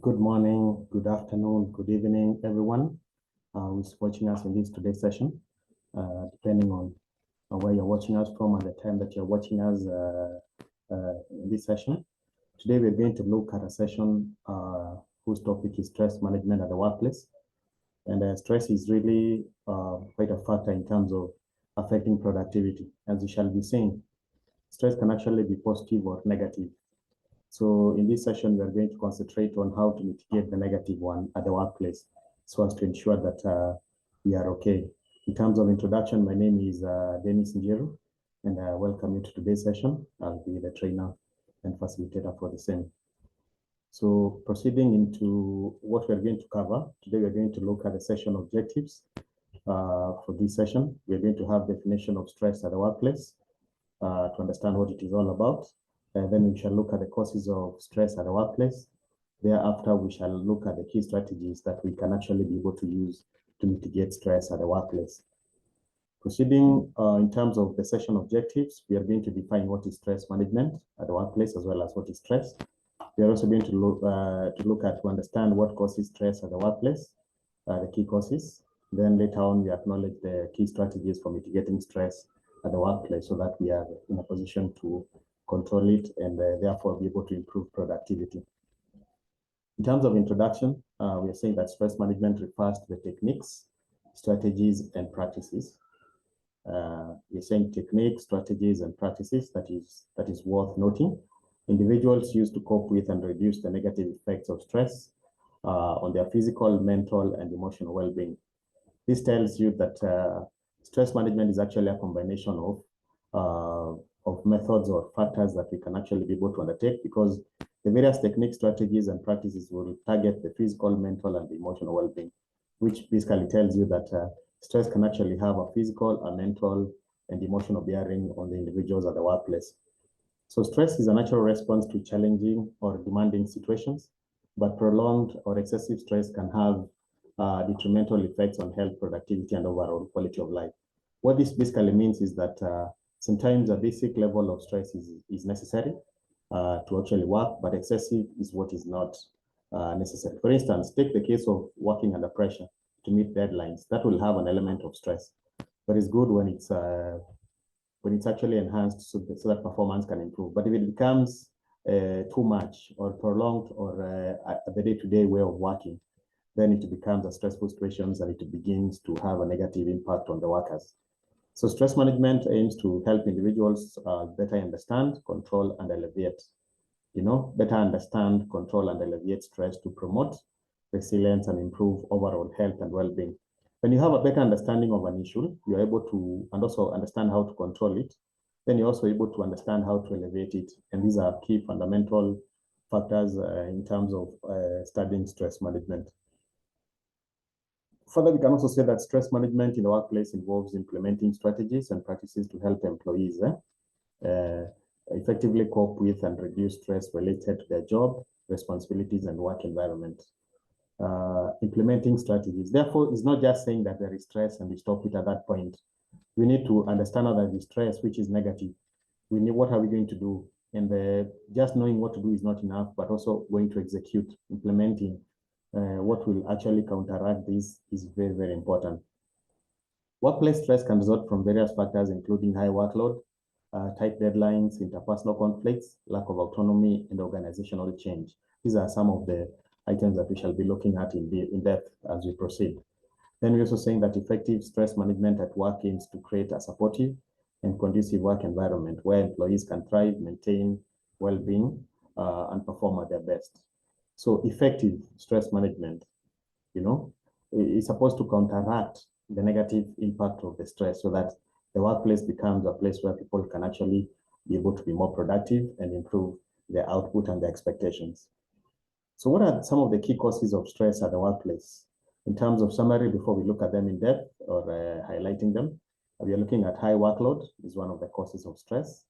Good morning, good afternoon, good evening, everyone who's watching us in this today's session, depending on where you're watching us from and the time that you're watching us in this session. Today, we're going to look at a session whose topic is stress management at the workplace. And stress is really quite a factor in terms of affecting productivity. As we shall be seeing, stress can actually be positive or negative. So in this session, we are going to concentrate on how to mitigate the negative one at the workplace so as to ensure that we are okay. In terms of introduction, my name is Dennis Njeru, and I welcome you to today's session. I'll be the trainer and facilitator for the same. So proceeding into what we're going to cover, today we're going to look at the session objectives. For this session, we're going to have definition of stress at the workplace to understand what it is all about. Then we shall look at the causes of stress at the workplace. Thereafter, we shall look at the key strategies that we can actually be able to use to mitigate stress at the workplace. Proceeding in terms of the session objectives, we are going to define what is stress management at the workplace as well as what is stress. We are also going to understand what causes stress at the workplace, the key causes. Then later on, we acknowledge the key strategies for mitigating stress at the workplace so that we are in a position to control it and therefore be able to improve productivity. In terms of introduction, we are saying that stress management refers to the techniques, strategies, and practices. We're saying techniques, strategies, and practices that is worth noting. Individuals use to cope with and reduce the negative effects of stress on their physical, mental, and emotional well-being. This tells you that stress management is actually a combination of methods or factors that we can actually be able to undertake, because the various techniques, strategies, and practices will target the physical, mental, and emotional well-being, which basically tells you that stress can actually have a physical, a mental, and emotional bearing on the individuals at the workplace. So stress is a natural response to challenging or demanding situations, but prolonged or excessive stress can have detrimental effects on health, productivity, and overall quality of life. What this basically means is that sometimes a basic level of stress is necessary to actually work, but excessive is what is not necessary. For instance, take the case of working under pressure to meet deadlines. That will have an element of stress, but it's good when it's actually enhanced so that performance can improve. But if it becomes too much or prolonged or the day-to-day way of working, then it becomes a stressful situation and it begins to have a negative impact on the workers. So stress management aims to help individuals better understand, control, and alleviate. Better understand, control, and alleviate stress to promote resilience and improve overall health and well-being. When you have a better understanding of an issue, you're able to, and also understand how to control it, then you're also able to understand how to elevate it. And these are key fundamental factors in terms of studying stress management. Further, we can also say that stress management in the workplace involves implementing strategies and practices to help employees effectively cope with and reduce stress related to their job, responsibilities, and work environment. Implementing strategies. Therefore, it's not just saying that there is stress and we stop it at that point. We need to understand that there is stress, which is negative. We need, what are we going to do? And just knowing what to do is not enough, but also going to execute, implementing what will actually counteract this is very, very important. Workplace stress can result from various factors, including high workload, tight deadlines, interpersonal conflicts, lack of autonomy, and organizational change. These are some of the items that we shall be looking at in depth as we proceed. Then we're also saying that effective stress management at work aims to create a supportive and conducive work environment where employees can thrive, maintain well-being, and perform at their best. So effective stress management, is supposed to counteract the negative impact of the stress so that the workplace becomes a place where people can actually be able to be more productive and improve their output and their expectations. So what are some of the key causes of stress at the workplace? In terms of summary, before we look at them in depth or highlighting them, we are looking at high workload is one of the causes of stress,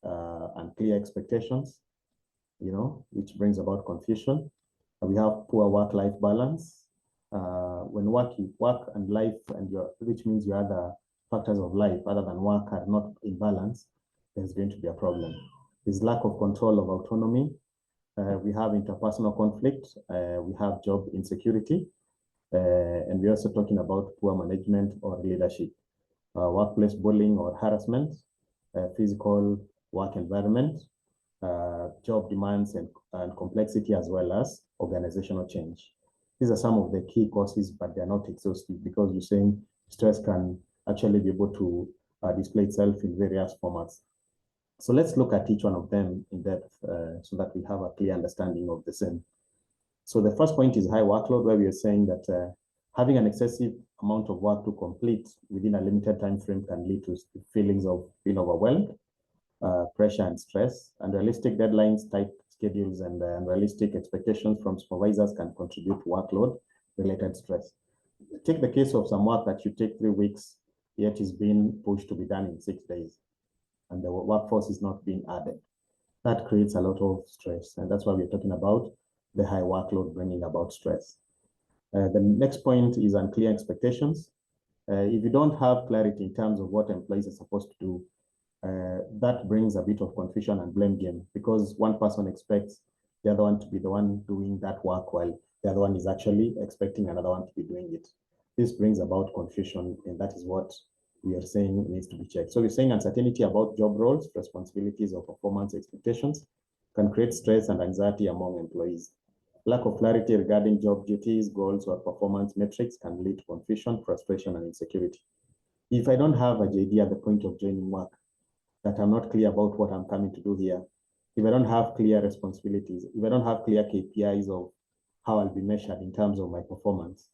unclear expectations, which brings about confusion. We have poor work-life balance. When work and life which means your other factors of life other than work are not in balance, there's going to be a problem. There's lack of control of autonomy. We have interpersonal conflict. We have job insecurity. And we're also talking about poor management or leadership, workplace bullying or harassment, physical work environment, job demands and complexity, as well as organizational change. These are some of the key causes, but they're not exhaustive, because we're saying stress can actually be able to display itself in various formats. So let's look at each one of them in depth so that we have a clear understanding of the same. So the first point is high workload, where we are saying that having an excessive amount of work to complete within a limited time frame can lead to feelings of being overwhelmed, pressure and stress. Unrealistic deadlines, tight schedules, and unrealistic expectations from supervisors can contribute to workload-related stress. Take the case of some work that you take 3 weeks, yet is being pushed to be done in 6 days, and the workforce is not being added. That creates a lot of stress, and that's why we're talking about the high workload bringing about stress. The next point is unclear expectations. If you don't have clarity in terms of what employees are supposed to do, that brings a bit of confusion and blame game, because one person expects the other one to be the one doing that work, while the other one is actually expecting another one to be doing it. This brings about confusion, and that is what we are saying needs to be checked. So we're saying uncertainty about job roles, responsibilities, or performance expectations can create stress and anxiety among employees. Lack of clarity regarding job duties, goals, or performance metrics can lead to confusion, frustration, and insecurity. If I don't have a JD at the point of joining work, that I'm not clear about what I'm coming to do here, if I don't have clear responsibilities, if I don't have clear KPIs of how I'll be measured in terms of my performance,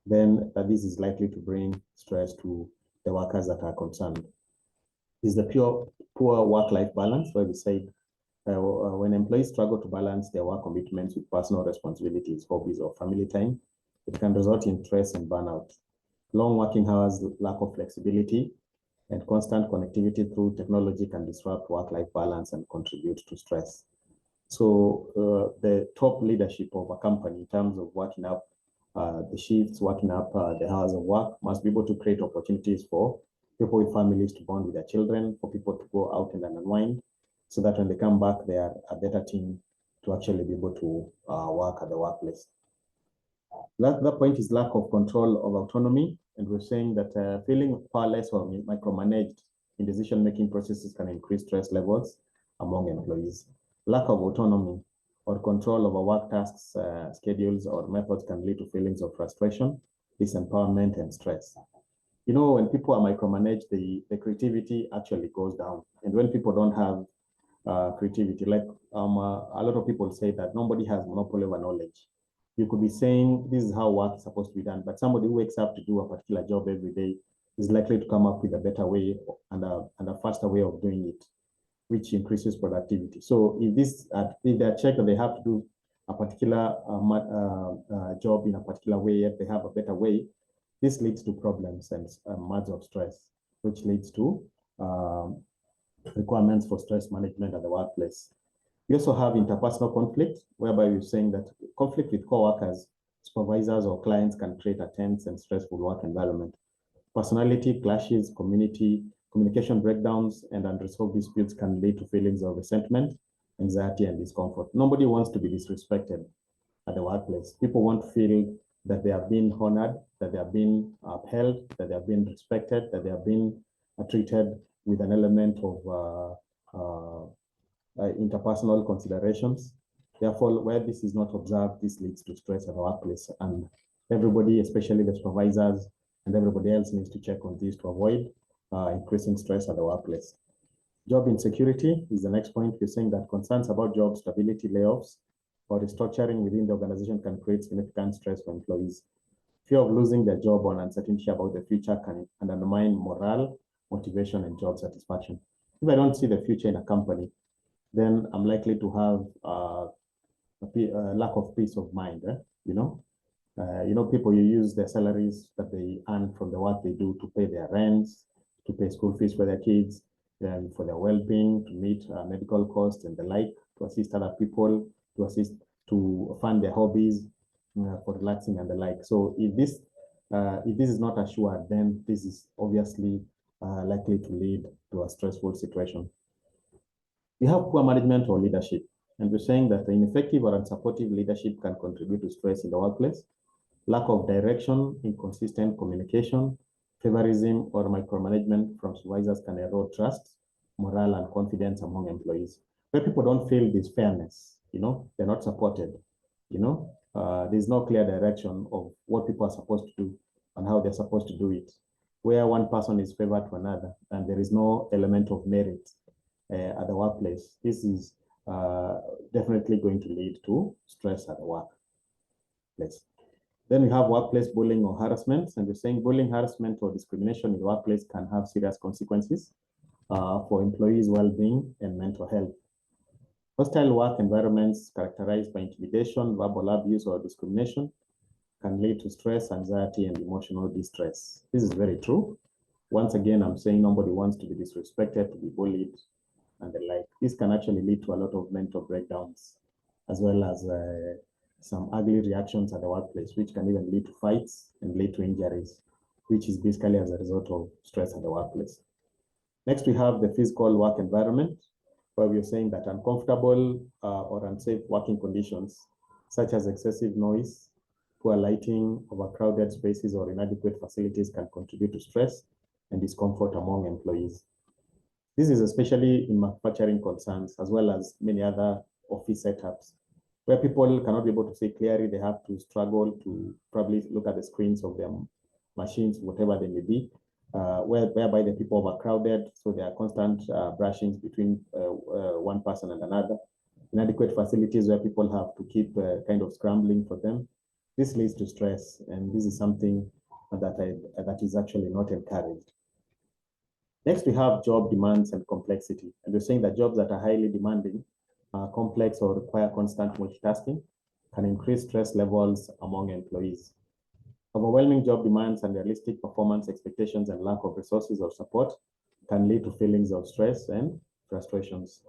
then this is likely to bring stress to the workers that are concerned. Is the poor work-life balance, where we said when employees struggle to balance their work commitments with personal responsibilities, hobbies, or family time, it can result in stress and burnout. Long working hours, lack of flexibility, and constant connectivity through technology can disrupt work-life balance and contribute to stress. So the top leadership of a company in terms of working up the shifts, working up the hours of work, must be able to create opportunities for people with families to bond with their children, for people to go out and unwind, so that when they come back, they are a better team to actually be able to work at the workplace. The point is lack of control of autonomy. And we're saying that feeling powerless or micromanaged in decision-making processes can increase stress levels among employees. Lack of autonomy or control over work tasks, schedules, or methods can lead to feelings of frustration, disempowerment, and stress. You know, when people are micromanaged, the creativity actually goes down. And when people don't have creativity, like a lot of people say that nobody has monopoly over knowledge. You could be saying this is how work is supposed to be done, but somebody who wakes up to do a particular job every day is likely to come up with a better way and a faster way of doing it, which increases productivity. So if they're checked that they have to do a particular job in a particular way, yet they have a better way, this leads to problems and much of stress, which leads to requirements for stress management at the workplace. We also have interpersonal conflict, whereby we're saying that conflict with co-workers, supervisors, or clients can create a tense and stressful work environment. Personality clashes, communication breakdowns, and unresolved disputes can lead to feelings of resentment, anxiety, and discomfort. Nobody wants to be disrespected at the workplace. People want to feel that they have been honored, that they have been upheld, that they have been respected, that they have been treated with an element of interpersonal considerations. Therefore, where this is not observed, this leads to stress at the workplace, and everybody, especially the supervisors and everybody else, needs to check on this to avoid increasing stress at the workplace. Job insecurity is the next point. We're saying that concerns about job stability, layoffs, or restructuring within the organization can create significant stress for employees. Fear of losing their job or uncertainty about the future can undermine morale, motivation, and job satisfaction. If I don't see the future in a company, then I'm likely to have a lack of peace of mind. You know, people, you use their salaries that they earn from the work they do to pay their rents, to pay school fees for their kids, and for their well-being, to meet medical costs and the like, to assist other people, to fund their hobbies, for relaxing and the like. So if this is not assured, then this is obviously likely to lead to a stressful situation. We have poor management or leadership. And we're saying that the ineffective or unsupportive leadership can contribute to stress in the workplace. Lack of direction, inconsistent communication, favorism, or micromanagement from supervisors can erode trust, morale, and confidence among employees. Where people don't feel this fairness, they're not supported, there's no clear direction of what people are supposed to do and how they're supposed to do it. Where one person is favored to another, and there is no element of merit at the workplace, this is definitely going to lead to stress at the workplace. Then we have workplace bullying or harassment, and we're saying bullying, harassment, or discrimination in the workplace can have serious consequences for employees' well-being and mental health. Hostile work environments characterized by intimidation, verbal abuse, or discrimination can lead to stress, anxiety, and emotional distress. This is very true. Once again, I'm saying nobody wants to be disrespected, to be bullied, and the like. This can actually lead to a lot of mental breakdowns, as well as some ugly reactions at the workplace, which can even lead to fights and lead to injuries, which is basically as a result of stress at the workplace. Next, we have the physical work environment, where we're saying that uncomfortable or unsafe working conditions, such as excessive noise, poor lighting, overcrowded spaces, or inadequate facilities can contribute to stress and discomfort among employees. This is especially in manufacturing concerns, as well as many other office setups, where people cannot be able to see clearly. They have to struggle to probably look at the screens of their machines, whatever they may be, whereby the people are overcrowded, so there are constant brushings between one person and another. Inadequate facilities where people have to keep kind of scrambling for them. This leads to stress, and this is something that is actually not encouraged. Next, we have job demands and complexity. And we're saying that jobs that are highly demanding, complex, or require constant multitasking can increase stress levels among employees. Overwhelming job demands, unrealistic performance expectations, and lack of resources or support can lead to feelings of stress and frustrations.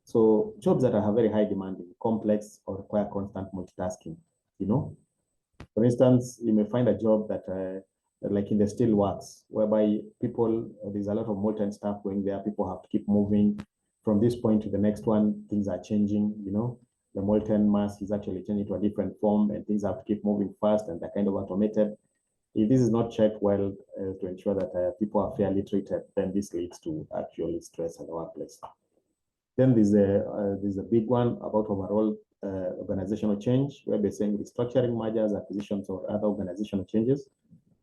So jobs that are very high demanding, complex, or require constant multitasking, For instance, you may find a job that like in the steel works, whereby there's a lot of molten stuff going there. People have to keep moving from this point to the next one. Things are changing, the molten mass is actually changing to a different form, and things have to keep moving fast, and they're kind of automated. If this is not checked well to ensure that people are fairly treated, then this leads to actually stress at the workplace. Then there's a big one about overall organizational change, where they're saying restructuring, mergers, acquisitions, or other organizational changes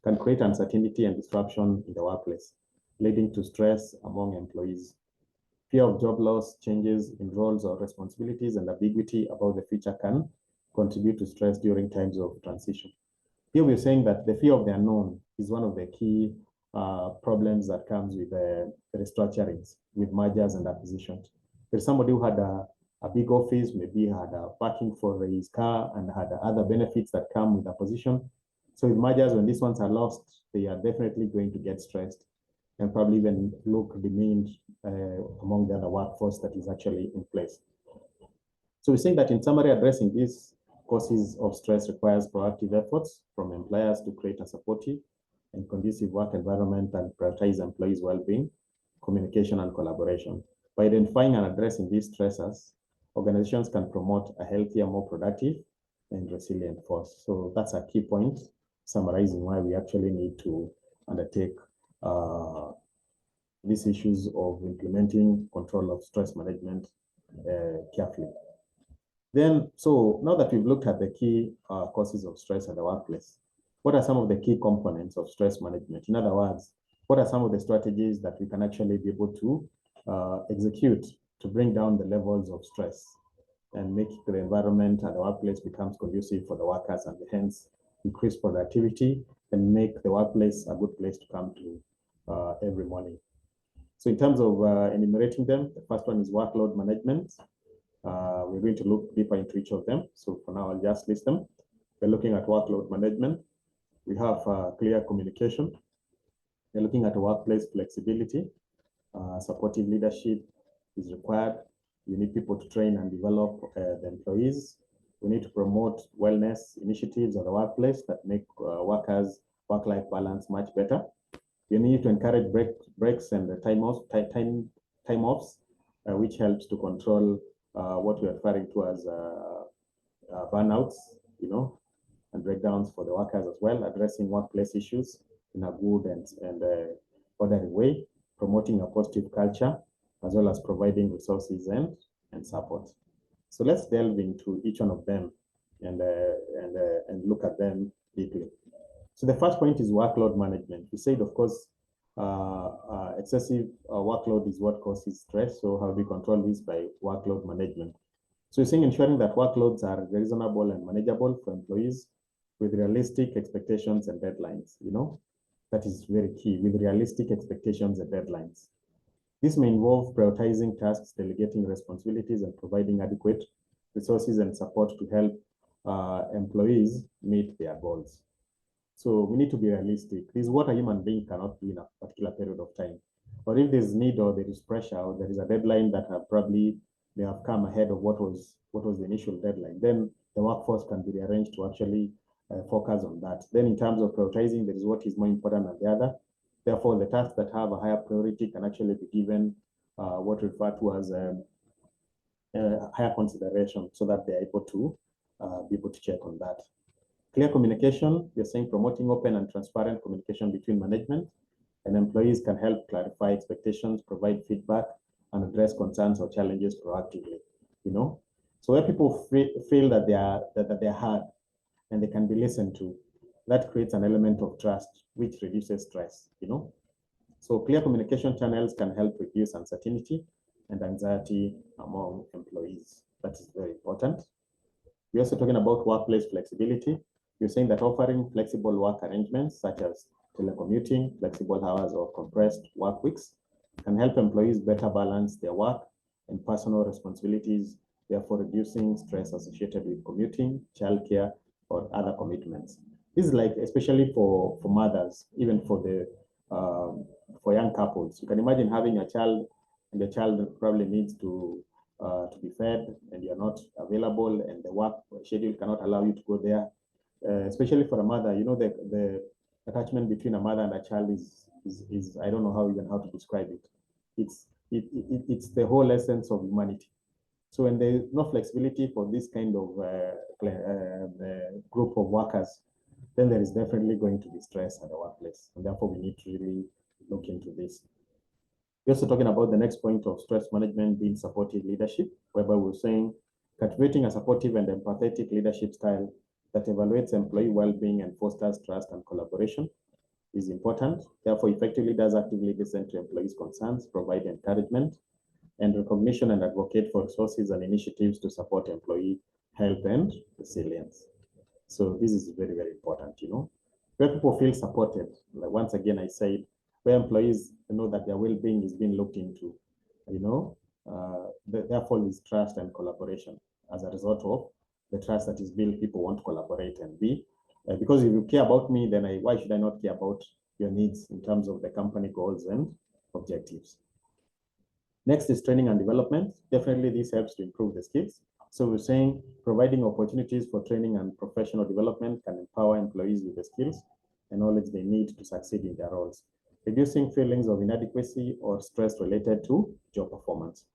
can create uncertainty and disruption in the workplace, leading to stress among employees. Fear of job loss, changes in roles or responsibilities, and ambiguity about the future can contribute to stress during times of transition. Here we're saying that the fear of the unknown is one of the key problems that comes with restructurings, with mergers and acquisitions. There's somebody who had a big office, maybe had a parking for his car and had other benefits that come with a position. So with mergers, when these ones are lost, they are definitely going to get stressed and probably even look demeaned among the other workforce that is actually in place. So we're saying that in summary, addressing these causes of stress requires proactive efforts from employers to create a supportive and conducive work environment and prioritize employees' well-being, communication, and collaboration. By identifying and addressing these stressors, organizations can promote a healthier, more productive, and resilient force. So that's a key point, summarizing why we actually need to undertake these issues of implementing control of stress management carefully. Then, so now that we've looked at the key causes of stress at the workplace, what are some of the key components of stress management? In other words, what are some of the strategies that we can actually be able to execute to bring down the levels of stress and make the environment at the workplace becomes conducive for the workers, and hence increase productivity and make the workplace a good place to come to every morning. So in terms of enumerating them, the first one is workload management. We're going to look deeper into each of them. So for now, I'll just list them. We're looking at workload management. We have clear communication. We're looking at workplace flexibility. Supportive leadership is required. You need people to train and develop the employees. We need to promote wellness initiatives at the workplace that make workers' work-life balance much better. You need to encourage breaks and time offs, which helps to control what we're referring to as burnouts, and breakdowns for the workers as well, addressing workplace issues in a good and orderly way, promoting a positive culture, as well as providing resources and support. So let's delve into each one of them and look at them deeply. So the first point is workload management. We said, of course, excessive workload is what causes stress. So how do we control this? By workload management. So you're saying ensuring that workloads are reasonable and manageable for employees with realistic expectations and deadlines. That is very key, with realistic expectations and deadlines. This may involve prioritizing tasks, delegating responsibilities, and providing adequate resources and support to help employees meet their goals. So we need to be realistic. This is what a human being cannot do in a particular period of time. Or if there's need or there is pressure or there is a deadline that may have come ahead of what was the initial deadline, then the workforce can be rearranged to actually focus on that. Then in terms of prioritizing, there is what is more important than the other. Therefore, the tasks that have a higher priority can actually be given what we refer to as higher consideration, so that they're able to be able to check on that. Clear communication, you're saying promoting open and transparent communication between management and employees can help clarify expectations, provide feedback, and address concerns or challenges proactively. So where people feel that they're heard and they can be listened to, that creates an element of trust, which reduces stress. So clear communication channels can help reduce uncertainty and anxiety among employees. That is very important. We're also talking about workplace flexibility. You're saying that offering flexible work arrangements such as telecommuting, flexible hours, or compressed work weeks can help employees better balance their work and personal responsibilities, therefore reducing stress associated with commuting, childcare, or other commitments. This is like especially for mothers, even for young couples. You can imagine having a child, and the child probably needs to be fed, and you're not available, and the work schedule cannot allow you to go there. Especially for a mother, the attachment between a mother and a child is I don't know how to describe it. It's the whole essence of humanity. So when there is no flexibility for this kind of group of workers, then there is definitely going to be stress at the workplace, and therefore we need to really look into this. We're also talking about the next point of stress management being supportive leadership, whereby we're saying cultivating a supportive and empathetic leadership style that evaluates employee well-being and fosters trust and collaboration is important. Therefore, effective leaders actively listen to employees' concerns, provide encouragement and recognition, and advocate for resources and initiatives to support employee health and resilience. So this is very, very important, where people feel supported. Like once again, I said, where employees know that their well-being is being looked into, therefore is trust and collaboration. As a result of the trust that is built, people want to collaborate and be, because if you care about me, then why should I not care about your needs in terms of the company goals and objectives? Next is training and development. Definitely this helps to improve the skills. So we're saying providing opportunities for training and professional development can empower employees with the skills and knowledge they need to succeed in their roles, reducing feelings of inadequacy or stress related to job performance.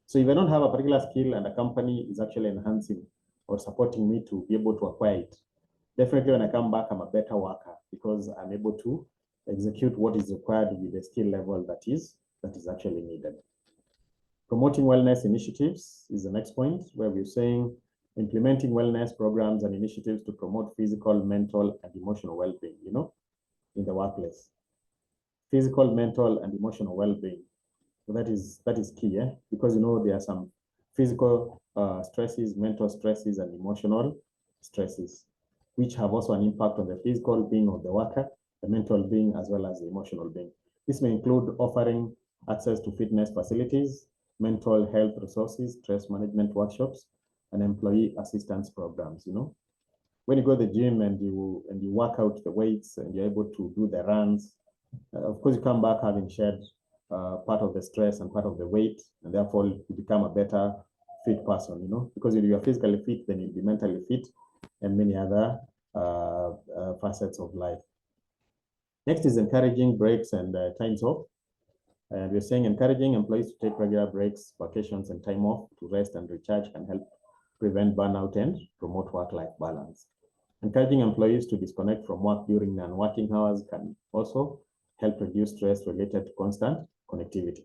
So if I don't have a particular skill and a company is actually enhancing or supporting me to be able to acquire it, definitely when I come back, I'm a better worker because I'm able to execute what is required with the skill level that is actually needed. Promoting wellness initiatives is the next point, where we're saying implementing wellness programs and initiatives to promote physical, mental, and emotional well-being, in the workplace. Physical, mental, and emotional well-being. So that is key, because there are some physical stresses, mental stresses, and emotional stresses, which have also an impact on the physical being of the worker, the mental being, as well as the emotional being. This may include offering access to fitness facilities, mental health resources, stress management workshops, and employee assistance programs. When you go to the gym and you work out the weights and you're able to do the runs, of course you come back having shared part of the stress and part of the weight, and therefore you become a better fit person, because if you're physically fit, then you'll be mentally fit and many other facets of life. Next is encouraging breaks and times off. And we're saying encouraging employees to take regular breaks, vacations, and time off to rest and recharge can help prevent burnout and promote work-life balance. Encouraging employees to disconnect from work during non-working hours can also help reduce stress related to constant connectivity.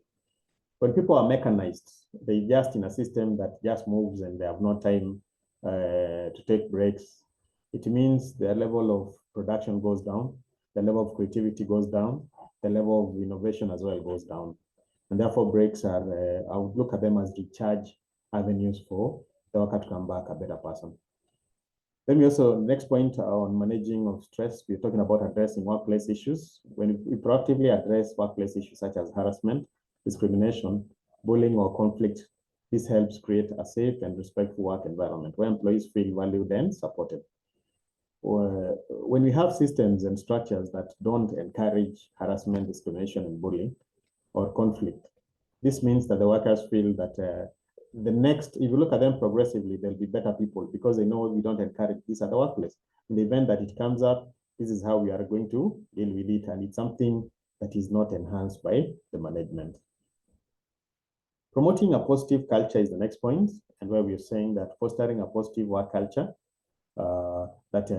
When people are mechanized, they're just in a system that just moves and they have no time to take breaks. It means their level of production goes down, the level of creativity goes down, the level of innovation as well goes down. And therefore breaks are, I would look at them as recharge avenues for the worker to come back a better person. Then we also, next point on managing of stress, we're talking about addressing workplace issues. When we proactively address workplace issues such as harassment, discrimination, bullying, or conflict, this helps create a safe and respectful work environment where employees feel valued and supported. When we have systems and structures that don't encourage harassment, discrimination, and bullying or conflict, this means that the workers feel that if you look at them progressively, they'll be better people because they know we don't encourage this at the workplace. In the event that it comes up, this is how we are going to deal with it, and it's something that is not enhanced by the management. Promoting a positive culture is the next point, and where we're saying that fostering a positive work culture that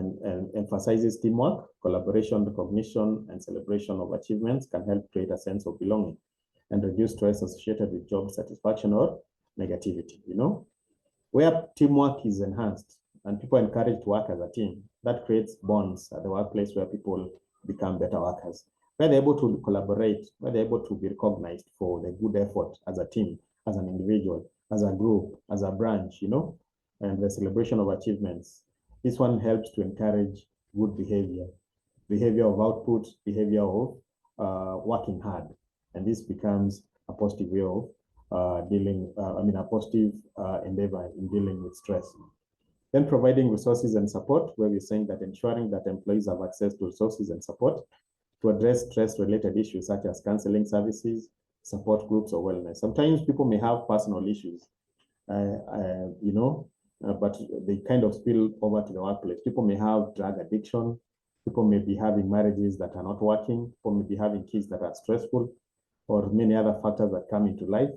emphasizes teamwork, collaboration, recognition, and celebration of achievements can help create a sense of belonging and reduce stress associated with job satisfaction or negativity. Where teamwork is enhanced and people are encouraged to work as a team, that creates bonds at the workplace where people become better workers. Where they're able to collaborate, where they're able to be recognized for the good effort as a team, as an individual, as a group, as a branch, and the celebration of achievements. This one helps to encourage good behavior of output, behavior of working hard. And this becomes a positive way of a positive endeavor in dealing with stress. Then providing resources and support, where we're saying that ensuring that employees have access to resources and support to address stress-related issues such as counseling services, support groups, or wellness. Sometimes people may have personal issues, but they kind of spill over to the workplace. People may have drug addiction. People may be having marriages that are not working. People may be having kids that are stressful, or many other factors that come into life.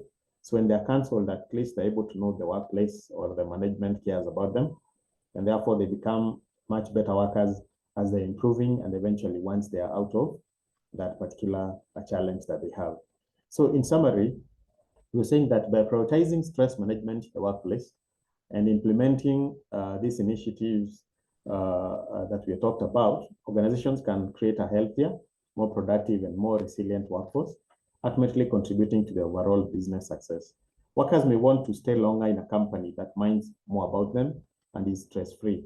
So when they're counseled, at least they're able to know the workplace or the management cares about them. And therefore they become much better workers as they're improving, and eventually once they are out of that particular challenge that they have. So in summary, we're saying that by prioritizing stress management in the workplace and implementing these initiatives that we talked about, organizations can create a healthier, more productive, and more resilient workforce, ultimately contributing to the overall business success. Workers may want to stay longer in a company that minds more about them and is stress-free,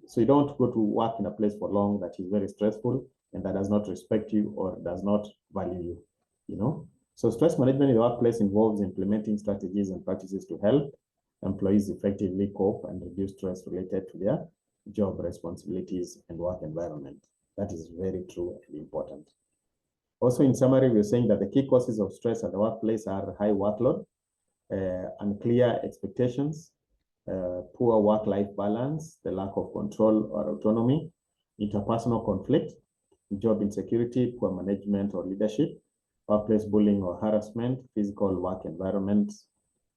So you don't go to work in a place for long that is very stressful and that does not respect you or does not value you, So stress management in the workplace involves implementing strategies and practices to help employees effectively cope and reduce stress related to their job responsibilities and work environment. That is very true and important. Also, in summary, we're saying that the key causes of stress at the workplace are high workload, unclear expectations, poor work-life balance, the lack of control or autonomy, interpersonal conflict, job insecurity, poor management or leadership, workplace bullying or harassment, physical work environment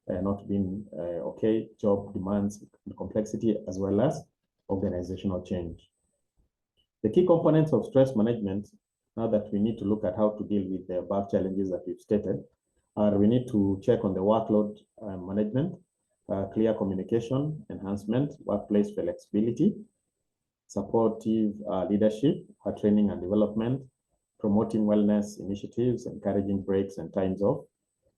not being okay, job demands and complexity, as well as organizational change. The key components of stress management, now that we need to look at how to deal with the above challenges that we've stated, are we need to check on the workload management, clear communication, enhancement, workplace flexibility, supportive leadership, training and development, promoting wellness initiatives, encouraging breaks and times off,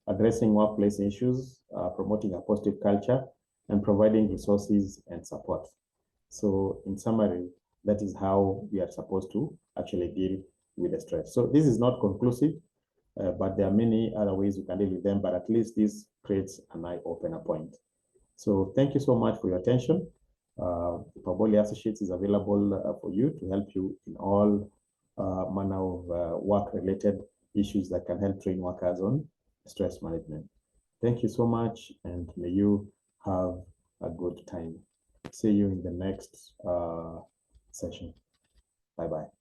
addressing workplace issues, promoting a positive culture, and providing resources and support. So in summary, that is how we are supposed to actually deal with the stress. So this is not conclusive, but there are many other ways we can deal with them, but at least this creates an eye-opener point. So thank you so much for your attention. Paboli Associates is available for you to help you in all manner of work-related issues that can help train workers on stress management. Thank you so much, and may you have a good time. See you in the next session. Bye-bye.